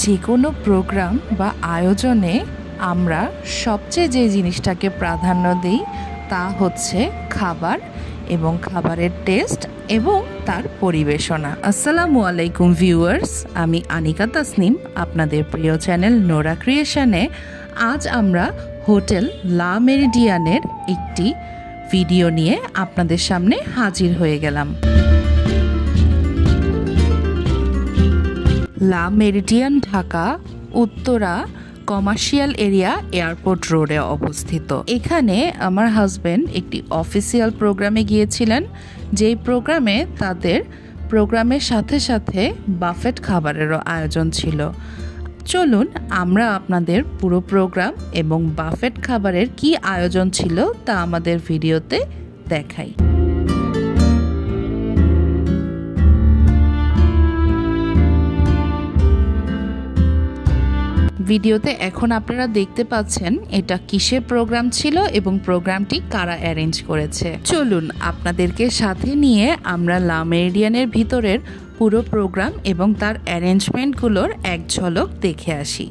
যে কোনো প্রোগ্রাম বা আয়োজনে আমরা সবচেয়ে যে জিনিসটাকে প্রাধান্য দিই তা হচ্ছে খাবার এবং খাবারের টেস্ট এবং তার পরিবেশনা। আসসালামু আলাইকুম ভিউয়ার্স, আমি আনিকা তাসনিম, আপনাদের প্রিয় চ্যানেল নোরা ক্রিয়েশনে। আজ আমরা হোটেল লা মেরিডিয়ানের একটি ভিডিও নিয়ে আপনাদের সামনে হাজির হয়ে গেলাম। Le meridien Dhaka Uttara commercial area airport রোডে অবস্থিত। এখানে আমার হাজব্যান্ড একটি অফিসিয়াল প্রোগ্রামে গিয়েছিলেন, যেই প্রোগ্রামে তাদের প্রোগ্রামের সাথে সাথে বাফেট খাবারেরও আয়োজন ছিল। চলুন আমরা আপনাদের পুরো প্রোগ্রাম এবং বাফেট খাবারের কি আয়োজন ছিল তা আমাদের ভিডিওতে দেখাই। ভিডিওতে এখন আপনারা দেখতে পাচ্ছেন এটা কিসের প্রোগ্রাম ছিল এবং প্রোগ্রামটি কারা অ্যারেঞ্জ করেছে। চলুন আপনাদেরকে সাথে নিয়ে আমরা লা মেরিডিয়ানের ভিতরের পুরো প্রোগ্রাম এবং তার অ্যারেঞ্জমেন্টগুলোর এক ঝলক দেখে আসি।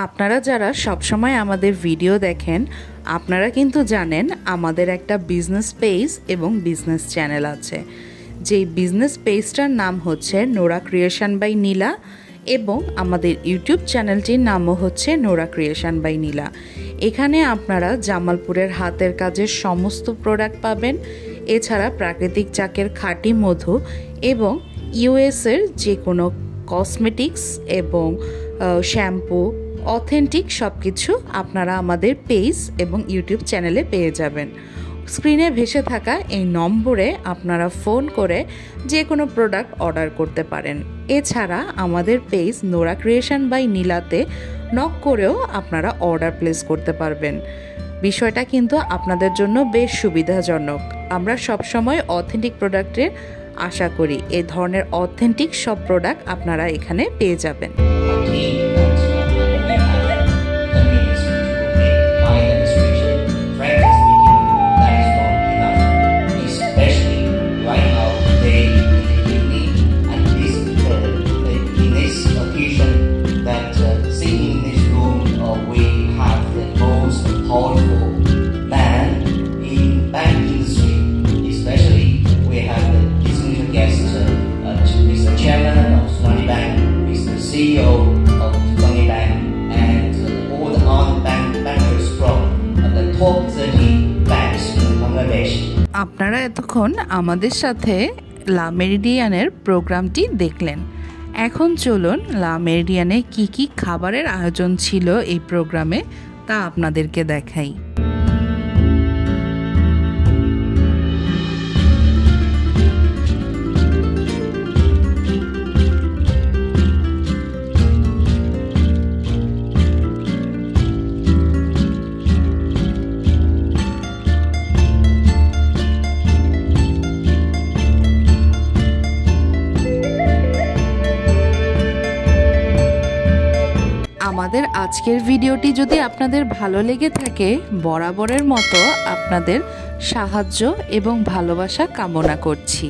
আপনারা যারা সবসময় আমাদের ভিডিও দেখেন আপনারা কিন্তু জানেন আমাদের একটা বিজনেস পেজ এবং বিজনেস চ্যানেল আছে। যেই বিজনেস পেজটার নাম হচ্ছে নোরা ক্রিয়েশন বাই নীলা এবং আমাদের ইউটিউব চ্যানেলটির নামও হচ্ছে নোরা ক্রিয়েশন বাই নীলা। এখানে আপনারা জামালপুরের হাতের কাজের সমস্ত প্রোডাক্ট পাবেন, এছাড়া প্রাকৃতিক চাকের খাঁটি মধু এবং ইউএসের যে কোনো কসমেটিক্স এবং শ্যাম্পু অথেন্টিক সব কিছু আপনারা আমাদের পেজ এবং ইউটিউব চ্যানেলে পেয়ে যাবেন। স্ক্রিনে ভেসে থাকা এই নম্বরে আপনারা ফোন করে যে কোনো প্রোডাক্ট অর্ডার করতে পারেন। এছাড়া আমাদের পেজ নোরা ক্রিয়েশন বাই নীলাতে নক করেও আপনারা অর্ডার প্লেস করতে পারবেন। বিষয়টা কিন্তু আপনাদের জন্য বেশ সুবিধাজনক। আমরা সবসময় অথেন্টিক প্রোডাক্টের আশা করি। এই ধরনের অথেন্টিক সব প্রোডাক্ট আপনারা এখানে পেয়ে যাবেন। CEO of Tsunami Bank and all the other bankers from the top 30 banks in Bangladesh. আপনারা এতক্ষণ আমাদের সাথে লা মেরিডিয়ানের প্রোগ্রামটি দেখলেন। এখন চলুন লা মেরিডিয়ানে কি কি খাবারের আয়োজন ছিল এই প্রোগ্রামে তা আপনাদেরকে দেখাই। আমাদের আজকের ভিডিওটি যদি আপনাদের ভালো লেগে থাকে, বরাবরের মতো আপনাদের সাহায্য এবং ভালোবাসা কামনা করছি।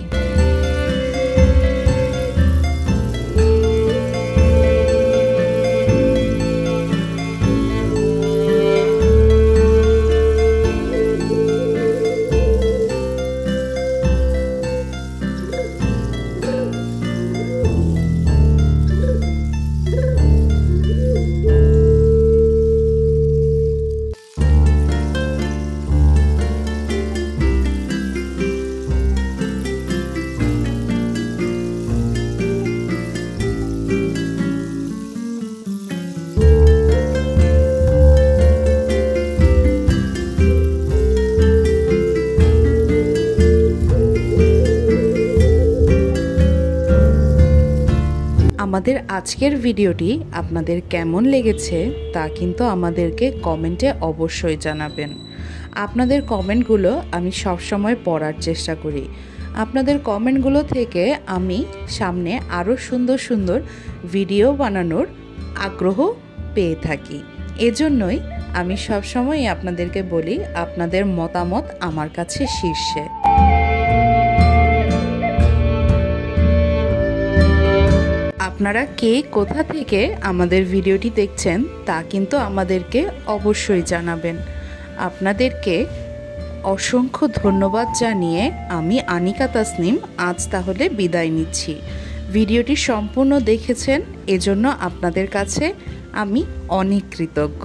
আমাদের আজকের ভিডিওটি আপনাদের কেমন লেগেছে তা কিন্তু আমাদেরকে কমেন্টে অবশ্যই জানাবেন। আপনাদের কমেন্টগুলো আমি সবসময় পড়ার চেষ্টা করি। আপনাদের কমেন্টগুলো থেকে আমি সামনে আরও সুন্দর সুন্দর ভিডিও বানানোর আগ্রহ পেয়ে থাকি। এজন্যই আমি সবসময় আপনাদেরকে বলি, আপনাদের মতামত আমার কাছে শীর্ষে। আপনারা কে কোথা থেকে আমাদের ভিডিওটি দেখছেন তা কিন্তু আমাদেরকে অবশ্যই জানাবেন। আপনাদেরকে অসংখ্য ধন্যবাদ জানিয়ে আমি আনিকা তাসনিম আজ তাহলে বিদায় নিচ্ছি। ভিডিওটি সম্পূর্ণ দেখেছেন এজন্য আপনাদের কাছে আমি অনেক কৃতজ্ঞ।